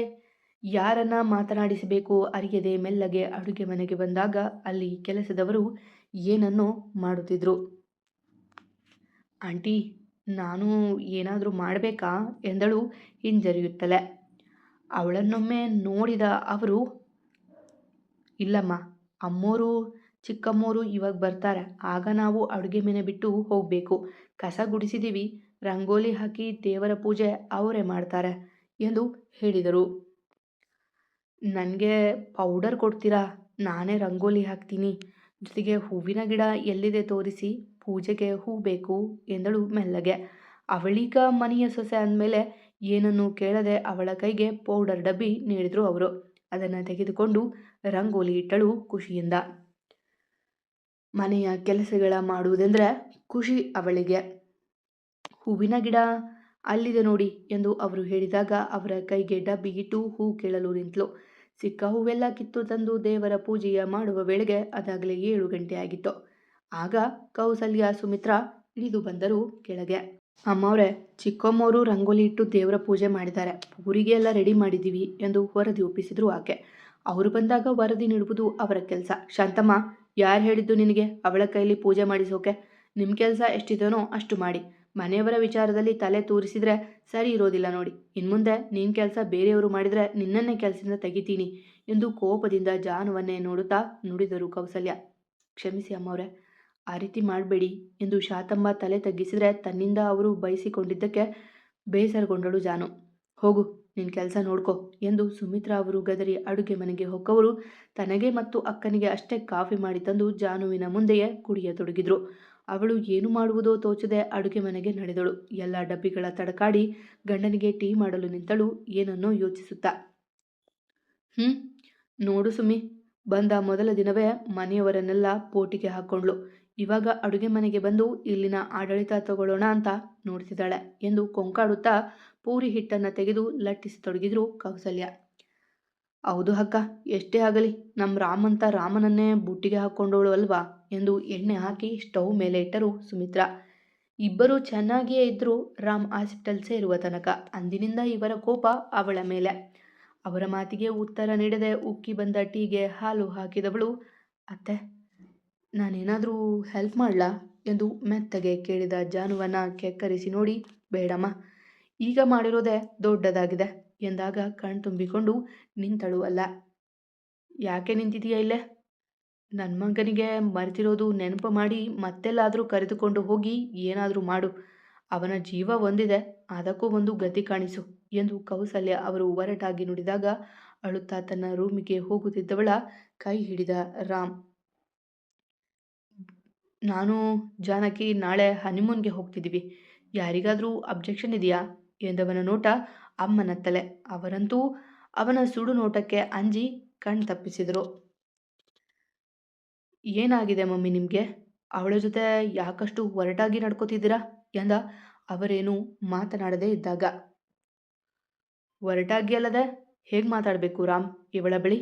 ಯಾರನ್ನ ಮಾತನಾಡಿಸಬೇಕು ಅರಿಯದೆ ಮೆಲ್ಲಗೆ ಅಡುಗೆ ಮನೆಗೆ ಬಂದಾಗ ಅಲ್ಲಿ ಕೆಲಸದವರು ಏನನ್ನೋ ಮಾಡುತ್ತಿದ್ರು. ಆಂಟಿ, ನಾನು ಏನಾದರೂ ಮಾಡಬೇಕಾ ಎಂದಳು ಹಿಂಜರಿಯುತ್ತಲೇ. ಅವಳನ್ನೊಮ್ಮೆ ನೋಡಿದ ಅವರು, ಇಲ್ಲಮ್ಮ, ಅಮ್ಮೋರು ಚಿಕ್ಕಮ್ಮೋರು ಇವಾಗ ಬರ್ತಾರೆ, ಆಗ ನಾವು ಅಡುಗೆ ಮನೆ ಬಿಟ್ಟು ಹೋಗಬೇಕು. ಕಸ ಗುಡಿಸಿದ್ದೀವಿ, ರಂಗೋಲಿ ಹಾಕಿ ದೇವರ ಪೂಜೆ ಅವರೇ ಮಾಡ್ತಾರೆ ಎಂದು ಹೇಳಿದರು. ನನಗೆ ಪೌಡರ್ ಕೊಡ್ತೀರಾ? ನಾನೇ ರಂಗೋಲಿ ಹಾಕ್ತೀನಿ. ಜೊತೆಗೆ ಹೂವಿನ ಗಿಡ ಎಲ್ಲಿದೆ ತೋರಿಸಿ, ಪೂಜೆಗೆ ಹೂ ಬೇಕು ಎಂದಳು ಮೆಲ್ಲಗೆ. ಅವಳೀಗ ಮನೆಯ ಸೊಸೆ ಅಂದಮೇಲೆ ಏನನ್ನೂ ಕೇಳದೆ ಅವಳ ಕೈಗೆ ಪೌಡರ್ ಡಬ್ಬಿ ನೀಡಿದ್ರು ಅವರು. ಅದನ್ನು ತೆಗೆದುಕೊಂಡು ರಂಗೋಲಿ ಇಟ್ಟಳು ಖುಷಿಯಿಂದ. ಮನೆಯ ಕೆಲಸಗಳ ಮಾಡುವುದೆಂದರೆ ಖುಷಿ ಅವಳಿಗೆ. ಹೂವಿನ ಗಿಡ ಅಲ್ಲಿದೆ ನೋಡಿ ಎಂದು ಅವರು ಹೇಳಿದಾಗ ಅವರ ಕೈಗೆ ಡಬ್ಬಿ ಇಟ್ಟು ಹೂ ಕೇಳಲು ನಿಂತಳು. ಸಿಕ್ಕ ಹೂವೆಲ್ಲ ಕಿತ್ತು ತಂದು ದೇವರ ಪೂಜೆಯ ಮಾಡುವ ವೇಳೆಗೆ ಅದಾಗಲೇ 7 ಗಂಟೆ ಆಗಿತ್ತು. ಆಗ ಕೌಸಲ್ಯ ಸುಮಿತ್ರಾ ಇಳಿದು ಬಂದರು ಕೆಳಗೆ. ಅಮ್ಮವ್ರೆ, ಚಿಕ್ಕಮ್ಮವರು ರಂಗೋಲಿ ಇಟ್ಟು ದೇವರ ಪೂಜೆ ಮಾಡಿದ್ದಾರೆ, ಊರಿಗೆ ಎಲ್ಲ ರೆಡಿ ಮಾಡಿದ್ದೀವಿ ಎಂದು ವರದಿ ಒಪ್ಪಿಸಿದ್ರು ಆಕೆ. ಅವರು ಬಂದಾಗ ವರದಿ ನೀಡುವುದು ಅವರ ಕೆಲಸ. ಶಾಂತಮ್ಮ, ಯಾರು ಹೇಳಿದ್ದು ನಿನಗೆ ಅವಳ ಕೈಲಿ ಪೂಜೆ ಮಾಡಿಸೋಕೆ? ನಿಮ್ಮ ಕೆಲಸ ಎಷ್ಟಿದೆನೋ ಅಷ್ಟು ಮಾಡಿ. ಮನೆಯವರ ವಿಚಾರದಲ್ಲಿ ತಲೆ ತೂರಿಸಿದ್ರೆ ಸರಿ ಇರೋದಿಲ್ಲ ನೋಡಿ. ಇನ್ಮುಂದೆ ನಿನ್ನ ಕೆಲಸ ಬೇರೆಯವರು ಮಾಡಿದರೆ ನಿನ್ನನ್ನೇ ಕೆಲಸದಿಂದ ತೆಗಿತೀನಿ ಎಂದು ಕೋಪದಿಂದ ಜಾನುವನ್ನೇ ನೋಡುತ್ತಾ ನುಡಿದರು ಕೌಸಲ್ಯ. ಕ್ಷಮಿಸಿ ಅಮ್ಮವ್ರೆ, ಆ ರೀತಿ ಮಾಡಬೇಡಿ ಎಂದು ಶಾಂತಮ್ಮ ತಲೆ ತಗ್ಗಿಸಿದರೆ ತನ್ನಿಂದ ಅವರು ಬಯಸಿಕೊಂಡಿದ್ದಕ್ಕೆ ಬೇಸರಗೊಂಡಳು ಜಾನು. ಹೋಗು, ನಿನ್ನ ಕೆಲಸ ನೋಡ್ಕೊ ಎಂದು ಸುಮಿತ್ರಾ ಅವರು ಗದರಿ ಅಡುಗೆ ಮನೆಗೆ ಹೊಕ್ಕವರು ತನಗೆ ಮತ್ತು ಅಕ್ಕನಿಗೆ ಅಷ್ಟೇ ಕಾಫಿ ಮಾಡಿ ತಂದು ಜಾನುವಿನ ಮುಂದೆಯೇ ಕುಡಿಯತೊಡಗಿದ್ರು. ಅವಳು ಏನು ಮಾಡುವುದೋ ತೋಚದೆ ಅಡುಗೆ ಮನೆಗೆ ನಡೆದಳು. ಎಲ್ಲ ಡಬ್ಬಿಗಳ ತಡಕಾಡಿ ಗಂಡನಿಗೆ ಟೀ ಮಾಡಲು ನಿಂತಳು, ಏನನ್ನೋ ಯೋಚಿಸುತ್ತಾ. ನೋಡು ಸುಮಿ, ಬಂದ ಮೊದಲ ದಿನವೇ ಮನೆಯವರನ್ನೆಲ್ಲ ಪೋಟಿಗೆ ಹಾಕ್ಕೊಂಡ್ಳು. ಇವಾಗ ಅಡುಗೆ ಮನೆಗೆ ಬಂದು ಇಲ್ಲಿನ ಆಡಳಿತ ತಗೊಳ್ಳೋಣ ಅಂತ ನೋಡ್ತಿದ್ದಾಳೆ ಎಂದು ಕೊಂಕಾಡುತ್ತಾ ಪೂರಿ ಹಿಟ್ಟನ್ನು ತೆಗೆದು ಲಟ್ಟಿಸತೊಡಗಿದ್ರು ಕೌಸಲ್ಯ. ಹೌದು ಅಕ್ಕ, ಎಷ್ಟೇ ಆಗಲಿ ನಮ್ಮ ರಾಮಂತ ರಾಮನನ್ನೇ ಬುಟ್ಟಿಗೆ ಹಾಕ್ಕೊಂಡವಳು ಅಲ್ವಾ ಎಂದು ಎಣ್ಣೆ ಹಾಕಿ ಸ್ಟವ್ ಮೇಲೆ ಇಟ್ಟರು ಸುಮಿತ್ರಾ. ಇಬ್ಬರು ಚೆನ್ನಾಗಿಯೇ ಇದ್ದರು ರಾಮ್ ಹಾಸ್ಪಿಟಲ್ ಸೇರುವ ತನಕ. ಅಂದಿನಿಂದ ಇವರ ಕೋಪ ಅವಳ ಮೇಲೆ. ಅವರ ಮಾತಿಗೆ ಉತ್ತರ ನೀಡದೆ ಉಕ್ಕಿ ಬಂದ ಟೀಗೆ ಹಾಲು ಹಾಕಿದವಳು, ಅತ್ತೆ, ನಾನೇನಾದರೂ ಹೆಲ್ಪ್ ಮಾಡಲಾ ಎಂದು ಮೆತ್ತಗೆ ಕೇಳಿದ ಜಾನುವನ್ನ ಕೆಕ್ಕರಿಸಿ ನೋಡಿ, ಬೇಡಮ್ಮ, ಈಗ ಮಾಡಿರೋದೇ ದೊಡ್ಡದಾಗಿದೆ ಎಂದಾಗ ಕಣ್ತುಂಬಿಕೊಂಡು ನಿಂತಳು. ಅಲ್ಲ, ಯಾಕೆ ನಿಂತಿದೀಯ ಇಲ್ಲೇ? ನನ್ನ ಮಗನಿಗೆ ಮರೆತಿರೋದು ನೆನಪು ಮಾಡಿ ಮತ್ತೆಲ್ಲಾದರೂ ಕರೆದುಕೊಂಡು ಹೋಗಿ ಏನಾದರೂ ಮಾಡು. ಅವನ ಜೀವ ಒಂದಿದೆ, ಅದಕ್ಕೂ ಒಂದು ಗತಿ ಕಾಣಿಸು ಎಂದು ಕೌಸಲ್ಯ ಅವರು ಒರಟಾಗಿ ನುಡಿದಾಗ ಅಳುತ್ತಾ ತನ್ನ ರೂಮಿಗೆ ಹೋಗುತ್ತಿದ್ದವಳ ಕೈ ಹಿಡಿದ ರಾಮ್. ನಾನು ಜಾನಕಿ ನಾಳೆ ಹನಿಮೂನ್ಗೆ ಹೋಗ್ತಿದ್ದೀವಿ, ಯಾರಿಗಾದರೂ ಅಬ್ಜೆಕ್ಷನ್ ಇದೆಯಾ ಎಂದವನ ನೋಟ ಅಮ್ಮನ ತಲೆ. ಅವರಂತೂ ಅವನ ಸುಡು ನೋಟಕ್ಕೆ ಅಂಜಿ ಕಣ್ ತಪ್ಪಿಸಿದರು. ಏನಾಗಿದೆ ಮಮ್ಮಿ ನಿಮಗೆ? ಅವಳ ಜೊತೆ ಯಾಕಷ್ಟು ಒರಟಾಗಿ ನಡ್ಕೋತಿದ್ದೀರಾ ಎಂದ ಅವರೇನು ಮಾತನಾಡದೇ ಇದ್ದಾಗ. ಒರಟಾಗಿ ಅಲ್ಲದೆ ಹೇಗೆ ಮಾತಾಡಬೇಕು ರಾಮ್ ಇವಳ ಬಳಿ?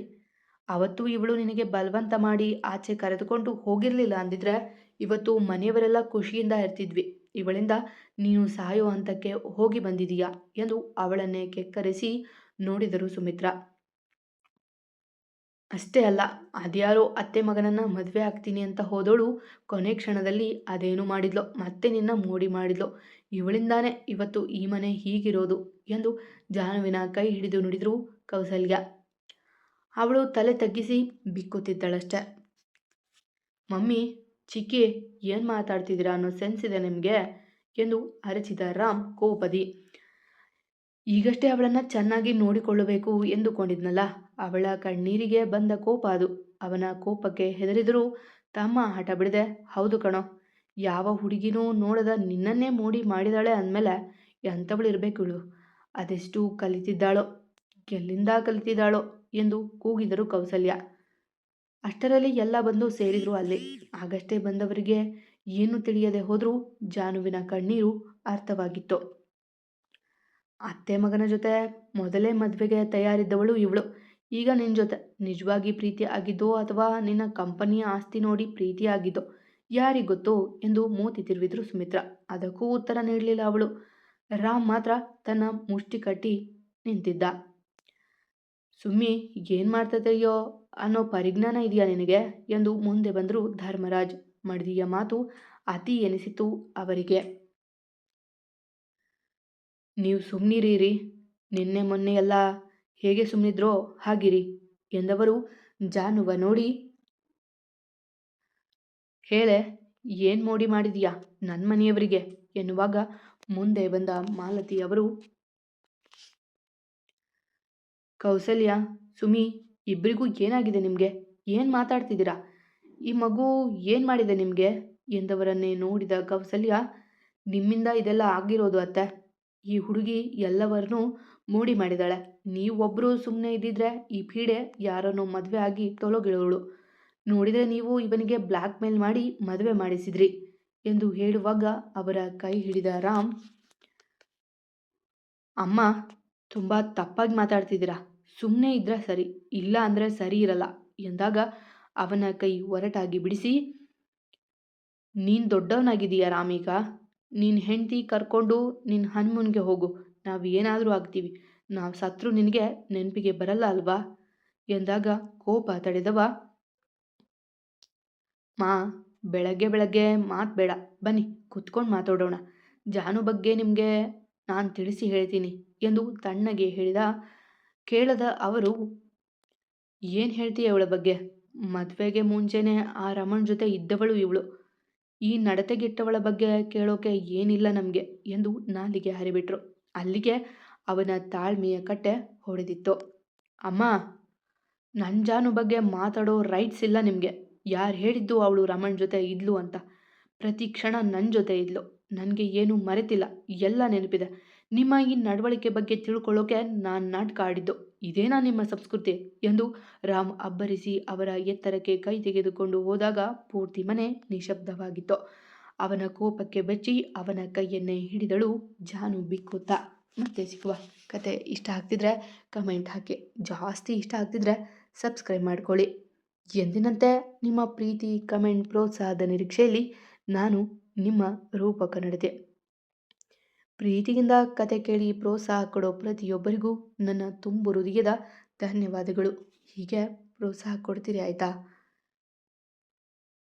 ಅವತ್ತು ಇವಳು ನಿನಗೆ ಬಲವಂತ ಮಾಡಿ ಆಚೆ ಕರೆದುಕೊಂಡು ಹೋಗಿರಲಿಲ್ಲ ಅಂದಿದ್ರೆ ಇವತ್ತು ಮನೆಯವರೆಲ್ಲ ಖುಷಿಯಿಂದ ಇರ್ತಿದ್ವಿ. ಇವಳಿಂದ ನೀನು ಸಾಯೋ ಹಂತಕ್ಕೆ ಹೋಗಿ ಬಂದಿದೀಯಾ ಎಂದು ಅವಳನ್ನೇ ಕೆಕ್ಕರಿಸಿ ನೋಡಿದರು ಸುಮಿತ್ರಾ. ಅಷ್ಟೇ ಅಲ್ಲ, ಅದ್ಯಾರೋ ಅತ್ತೆ ಮಗನನ್ನ ಮದುವೆ ಆಗ್ತೀನಿ ಅಂತ ಹೋದವಳು ಕೊನೆ ಕ್ಷಣದಲ್ಲಿ ಅದೇನು ಮಾಡಿದ್ಲೋ, ಮತ್ತೆ ನಿನ್ನ ಮೋಡಿ ಮಾಡಿದ್ಲೋ. ಇವಳಿಂದಾನೇ ಇವತ್ತು ಈ ಮನೆ ಹೀಗಿರೋದು ಎಂದು ಜಾನುವಿನ ಕೈ ಹಿಡಿದು ನುಡಿದ್ರು ಕೌಸಲ್ಯ. ಅವಳು ತಲೆ ತಗ್ಗಿಸಿ ಬಿಕ್ಕುತ್ತಿದ್ದಳಷ್ಟೆ. ಮಮ್ಮಿ, ಚಿಕ್ಕಿ, ಏನು ಮಾತಾಡ್ತಿದ್ದೀರಾ ಅನ್ನೋ ಸೆನ್ಸ್ ಇದೆ ನಿಮಗೆ ಎಂದು ಅರಚಿದ ರಾಮ್ ಕೋಪದಿ. ಈಗಷ್ಟೇ ಅವಳನ್ನು ಚೆನ್ನಾಗಿ ನೋಡಿಕೊಳ್ಳಬೇಕು ಎಂದುಕೊಂಡಿದ್ನಲ್ಲ. ಅವಳ ಕಣ್ಣೀರಿಗೆ ಬಂದ ಕೋಪ ಅದು. ಅವನ ಕೋಪಕ್ಕೆ ಹೆದರಿದರೂ ತಮ್ಮ ಹಠ ಬಿಡದೆ, ಹೌದು ಕಣೋ, ಯಾವ ಹುಡುಗಿನೂ ನೋಡದ ನಿನ್ನನ್ನೇ ಮೋಡಿ ಮಾಡಿದಾಳೆ ಅಂದಮೇಲೆ ಎಂಥವಳು ಇರಬೇಕು ಇವಳು. ಅದೆಷ್ಟು ಕಲಿತಿದ್ದಾಳೋ, ಎಲ್ಲಿಂದ ಕಲಿತಿದ್ದಾಳೋ ಎಂದು ಕೂಗಿದರು ಕೌಸಲ್ಯ. ಅಷ್ಟರಲ್ಲಿ ಎಲ್ಲ ಬಂದು ಸೇರಿದ್ರು ಅಲ್ಲಿ. ಆಗಷ್ಟೇ ಬಂದವರಿಗೆ ಏನು ತಿಳಿಯದೆ ಹೋದರೂ ಜಾನುವಿನ ಕಣ್ಣೀರು ಅರ್ಥವಾಗಿತ್ತು. ಅತ್ತೆ ಮಗನ ಜೊತೆ ಮೊದಲೇ ಮದುವೆಗೆ ತಯಾರಿದ್ದವಳು ಇವಳು. ಈಗ ನಿನ್ನ ಜೊತೆ ನಿಜವಾಗಿ ಪ್ರೀತಿ ಆಗಿದ್ದೋ ಅಥವಾ ನಿನ್ನ ಕಂಪನಿಯ ಆಸ್ತಿ ನೋಡಿ ಪ್ರೀತಿ ಆಗಿದ್ದೋ ಯಾರಿಗೊತ್ತು ಎಂದು ಮೂತಿ ತಿರುವಿದ್ರು ಸುಮಿತ್ರಾ. ಅದಕ್ಕೂ ಉತ್ತರ ನೀಡಲಿಲ್ಲ ಅವಳು. ರಾಮ್ ಮಾತ್ರ ತನ್ನ ಮುಷ್ಟಿ ಕಟ್ಟಿ ನಿಂತಿದ್ದ. ಸುಮ್ಮಿ, ಏನು ಮಾಡ್ತದೆಯೋ ಅನ್ನೋ ಪರಿಜ್ಞಾನ ಇದೆಯಾ ನಿನಗೆ ಎಂದು ಮುಂದೆ ಬಂದರು ಧರ್ಮರಾಜ್. ಮಡದಿಯ ಮಾತು ಅತಿ ಎನಿಸಿತು ಅವರಿಗೆ. ನೀವು ಸುಮ್ಮನಿರೀರಿ, ನಿನ್ನೆ ಮೊನ್ನೆ ಎಲ್ಲ ಹೇಗೆ ಸುಮ್ಮನಿದ್ರೋ ಹಾಗಿರಿ ಎಂದವರು ಜಾನುವ ನೋಡಿ, ಹೇಳೆ, ಏನು ಮೋಡಿ ಮಾಡಿದೀಯಾ ನನ್ನ ಮನೆಯವರಿಗೆ ಎನ್ನುವಾಗ ಮುಂದೆ ಬಂದ ಮಾಲತಿ ಅವರು, ಕೌಸಲ್ಯ, ಸುಮಿ, ಇಬ್ಬರಿಗೂ ಏನಾಗಿದೆ ನಿಮಗೆ? ಏನು ಮಾತಾಡ್ತಿದ್ದೀರಾ? ಈ ಮಗು ಏನು ಮಾಡಿದೆ ನಿಮಗೆ ಎಂದವರನ್ನೇ ನೋಡಿದ ಕೌಸಲ್ಯ, ನಿಮ್ಮಿಂದ ಇದೆಲ್ಲ ಆಗಿರೋದು ಅತ್ತೆ. ಈ ಹುಡುಗಿ ಎಲ್ಲವರನ್ನೂ ಮೋಡಿ ಮಾಡಿದಾಳೆ. ನೀವೊಬ್ಬರು ಸುಮ್ಮನೆ ಇದ್ದಿದ್ರೆ ಈ ಪೀಡೆ ಯಾರನ್ನೋ ಮದುವೆ ಆಗಿ ತೊಲಗಿಳೋಳು. ನೋಡಿದರೆ ನೀವು ಇವನಿಗೆ ಬ್ಲ್ಯಾಕ್ ಮೇಲ್ ಮಾಡಿ ಮದುವೆ ಮಾಡಿಸಿದ್ರಿ ಎಂದು ಹೇಳುವಾಗ ಅವರ ಕೈ ಹಿಡಿದ ರಾಮ್, ಅಮ್ಮ, ತುಂಬ ತಪ್ಪಾಗಿ ಮಾತಾಡ್ತಿದ್ದೀರಾ. ಸುಮ್ಮನೆ ಇದ್ರೆ ಸರಿ, ಇಲ್ಲ ಅಂದರೆ ಸರಿ ಇರಲ್ಲ ಎಂದಾಗ ಅವನ ಕೈ ಒರಟಾಗಿ ಬಿಡಿಸಿ, ನೀನು ದೊಡ್ಡವನಾಗಿದೀಯ ರಾಮೀಗ. ನಿನ್ನ ಹೆಂಡತಿ ಕರ್ಕೊಂಡು ನಿನ್ನ ಹನುಮನ್ಗೆ ಹೋಗು. ನಾವು ಏನಾದರೂ ಆಗ್ತೀವಿ. ನಾವು ಸತ್ರು ನಿನಗೆ ನೆನಪಿಗೆ ಬರಲ್ಲ ಅಲ್ವಾ ಎಂದಾಗ ಕೋಪ ತಡೆದವ, ಮಾ, ಬೆಳಗ್ಗೆ ಬೆಳಗ್ಗೆ ಮಾತು ಬೇಡ, ಬನ್ನಿ ಕುತ್ಕೊಂಡು ಮಾತಾಡೋಣ. ಜಾನು ಬಗ್ಗೆ ನಿಮಗೆ ನಾನು ತಿಳಿಸಿ ಹೇಳ್ತೀನಿ ಎಂದು ತಣ್ಣಗೆ ಹೇಳಿದ. ಕೇಳದ ಅವರು, ಏನು ಹೇಳ್ತೀಯ ಇವಳ ಬಗ್ಗೆ? ಮದುವೆಗೆ ಮುಂಚೆನೇ ಆ ರಮಣ್ ಜೊತೆ ಇದ್ದವಳು ಇವಳು. ಈ ನಡತೆಗೆಟ್ಟವಳ ಬಗ್ಗೆ ಕೇಳೋಕೆ ಏನಿಲ್ಲ ನಮಗೆ ಎಂದು ನಾಲಿಗೆ ಹರಿಬಿಟ್ರು. ಅಲ್ಲಿಗೆ ಅವನ ತಾಳ್ಮೆಯ ಕಟ್ಟೆ ಹೊಡೆದಿತ್ತು. ಅಮ್ಮ, ನನ್ನ ಜಾನು ಬಗ್ಗೆ ಮಾತಾಡೋ ರೈಟ್ಸ್ ಇಲ್ಲ ನಿಮಗೆ. ಯಾರು ಹೇಳಿದ್ದು ಅವಳು ರಮಣ್ ಜೊತೆ ಇದ್ಲು ಅಂತ? ಪ್ರತಿ ಕ್ಷಣ ನನ್ನ ಜೊತೆ ಇದ್ಲು. ನನಗೆ ಏನೂ ಮರೆತಿಲ್ಲ, ಎಲ್ಲ ನೆನಪಿದೆ. ನಿಮ್ಮ ಈ ನಡವಳಿಕೆ ಬಗ್ಗೆ ತಿಳ್ಕೊಳ್ಳೋಕೆ ನಾನು ನಾಟಕ ಆಡಿದ್ದು. ಇದೇನಾ ನಿಮ್ಮ ಸಂಸ್ಕೃತಿ ಎಂದು ರಾಮ್ ಅಬ್ಬರಿಸಿ ಅವರ ಎತ್ತರಕ್ಕೆ ಕೈ ತೆಗೆದುಕೊಂಡು ಹೋದಾಗ ಪೂರ್ತಿ ಮನೆ ನಿಶಬ್ದವಾಗಿತ್ತು. ಅವನ ಕೋಪಕ್ಕೆ ಬೆಚ್ಚಿ ಅವನ ಕೈಯನ್ನೇ ಹಿಡಿದಳು ಜಾನು ಬಿಕ್ಕುತ್ತಾ. ಮತ್ತೆ ಸಿಗುವ. ಕತೆ ಇಷ್ಟ ಆಗ್ತಿದ್ರೆ ಕಮೆಂಟ್ ಹಾಕಿ, ಜಾಸ್ತಿ ಇಷ್ಟ ಆಗ್ತಿದ್ರೆ ಸಬ್ಸ್ಕ್ರೈಬ್ ಮಾಡ್ಕೊಳ್ಳಿ. ಎಂದಿನಂತೆ ನಿಮ್ಮ ಪ್ರೀತಿ, ಕಮೆಂಟ್, ಪ್ರೋತ್ಸಾಹದ ನಿರೀಕ್ಷೆಯಲ್ಲಿ ನಾನು ನಿಮ್ಮ ರೂಪಕ ನಡತೆ. ಪ್ರೀತಿಯಿಂದ ಕತೆ ಕೇಳಿ ಪ್ರೋತ್ಸಾಹ ಕೊಡೋ ಪ್ರತಿಯೊಬ್ಬರಿಗೂ ನನ್ನ ತುಂಬು ಹೃದಯದ ಧನ್ಯವಾದಗಳು. ಹೀಗೆ ಪ್ರೋತ್ಸಾಹ ಕೊಡ್ತೀರಿ ಆಯಿತಾ?